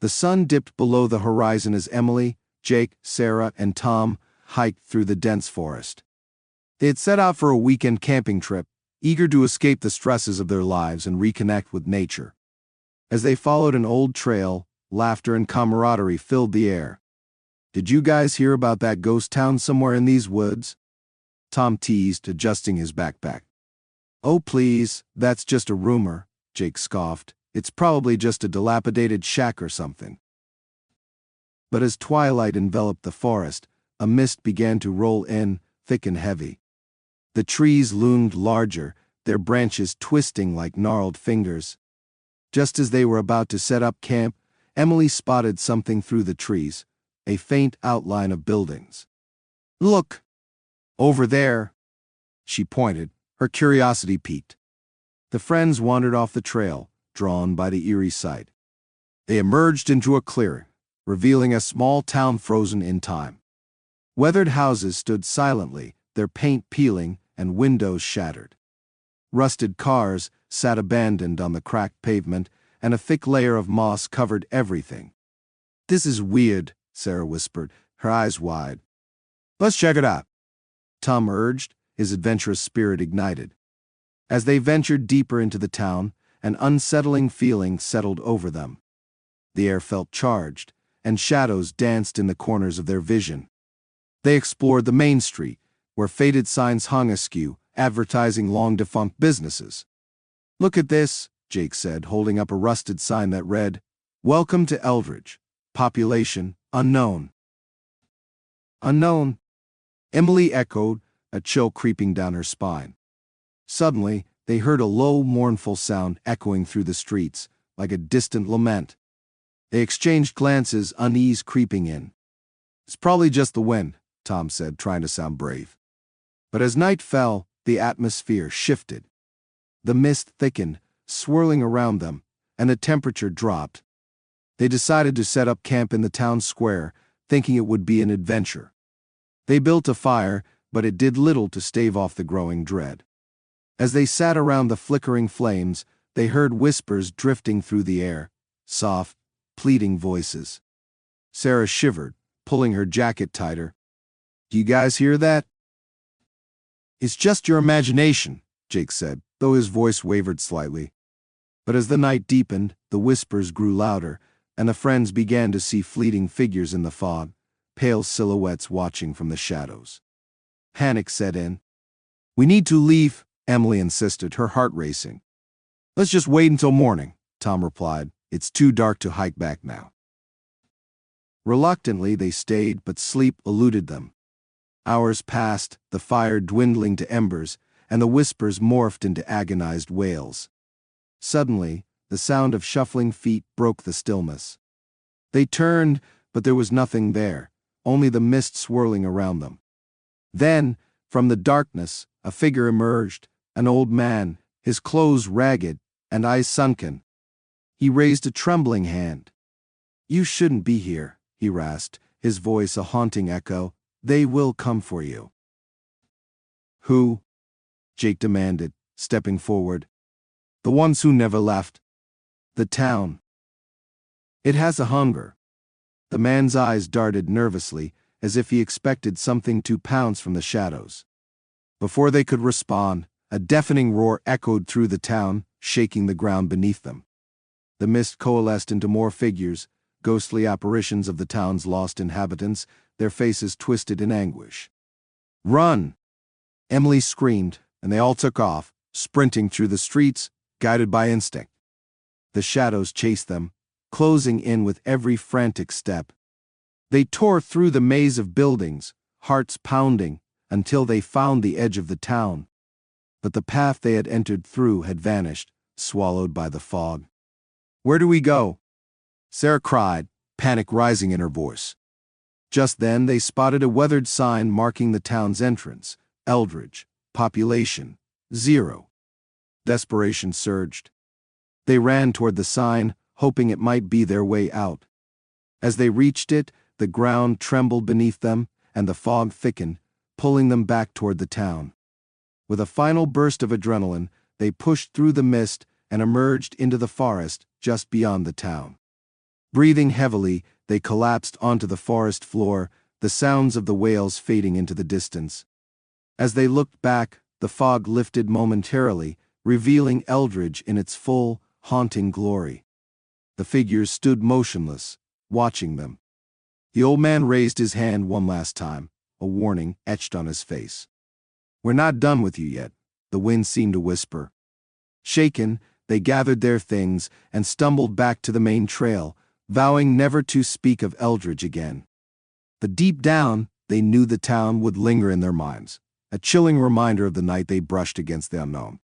The sun dipped below the horizon as Emily, Jake, Sarah, and Tom hiked through the dense forest. They had set out for a weekend camping trip, eager to escape the stresses of their lives and reconnect with nature. As they followed an old trail, laughter and camaraderie filled the air. "Did you guys hear about that ghost town somewhere in these woods?" Tom teased, adjusting his backpack. "Oh please, that's just a rumor," Jake scoffed. "It's probably just a dilapidated shack or something." But as twilight enveloped the forest, a mist began to roll in, thick and heavy. The trees loomed larger, their branches twisting like gnarled fingers. Just as they were about to set up camp, Emily spotted something through the trees, a faint outline of buildings. "Look! Over there!" She pointed, her curiosity piqued. The friends wandered off the trail, drawn by the eerie sight. They emerged into a clearing, revealing a small town frozen in time. Weathered houses stood silently, their paint peeling and windows shattered. Rusted cars sat abandoned on the cracked pavement, and a thick layer of moss covered everything. "This is weird," Sarah whispered, her eyes wide. "Let's check it out," Tom urged, his adventurous spirit ignited. As they ventured deeper into the town, an unsettling feeling settled over them. The air felt charged, and shadows danced in the corners of their vision. They explored the main street, where faded signs hung askew, advertising long-defunct businesses. "Look at this," Jake said, holding up a rusted sign that read, "Welcome to Eldridge. Population unknown." "Unknown?" Emily echoed, a chill creeping down her spine. Suddenly, they heard a low, mournful sound echoing through the streets, like a distant lament. They exchanged glances, unease creeping in. "It's probably just the wind," Tom said, trying to sound brave. But as night fell, the atmosphere shifted. The mist thickened, swirling around them, and the temperature dropped. They decided to set up camp in the town square, thinking it would be an adventure. They built a fire, but it did little to stave off the growing dread. As they sat around the flickering flames, they heard whispers drifting through the air, soft, pleading voices. Sarah shivered, pulling her jacket tighter. "Do you guys hear that?" "It's just your imagination," Jake said, though his voice wavered slightly. But as the night deepened, the whispers grew louder, and the friends began to see fleeting figures in the fog, pale silhouettes watching from the shadows. Panic set in. "We need to leave," Emily insisted, her heart racing. "Let's just wait until morning," Tom replied. "It's too dark to hike back now." Reluctantly, they stayed, but sleep eluded them. Hours passed, the fire dwindling to embers, and the whispers morphed into agonized wails. Suddenly, the sound of shuffling feet broke the stillness. They turned, but there was nothing there, only the mist swirling around them. Then, from the darkness, a figure emerged, an old man, his clothes ragged and eyes sunken. He raised a trembling hand. "You shouldn't be here," he rasped, his voice a haunting echo. "They will come for you." "Who?" Jake demanded, stepping forward. "The ones who never left. The town. It has a hunger." The man's eyes darted nervously, as if he expected something to pounce from the shadows. Before they could respond, a deafening roar echoed through the town, shaking the ground beneath them. The mist coalesced into more figures, ghostly apparitions of the town's lost inhabitants, their faces twisted in anguish. "Run!" Emily screamed, and they all took off, sprinting through the streets, guided by instinct. The shadows chased them, closing in with every frantic step. They tore through the maze of buildings, hearts pounding, until they found the edge of the town. But the path they had entered through had vanished, swallowed by the fog. "Where do we go?" Sarah cried, panic rising in her voice. Just then they spotted a weathered sign marking the town's entrance, Eldridge, population 0. Desperation surged. They ran toward the sign, hoping it might be their way out. As they reached it, the ground trembled beneath them, and the fog thickened, pulling them back toward the town. With a final burst of adrenaline, they pushed through the mist and emerged into the forest just beyond the town. Breathing heavily, they collapsed onto the forest floor, the sounds of the wails fading into the distance. As they looked back, the fog lifted momentarily, revealing Eldridge in its full, haunting glory. The figures stood motionless, watching them. The old man raised his hand one last time, a warning etched on his face. "We're not done with you yet," the wind seemed to whisper. Shaken, they gathered their things and stumbled back to the main trail, vowing never to speak of Eldridge again. But deep down, they knew the town would linger in their minds, a chilling reminder of the night they brushed against the unknown.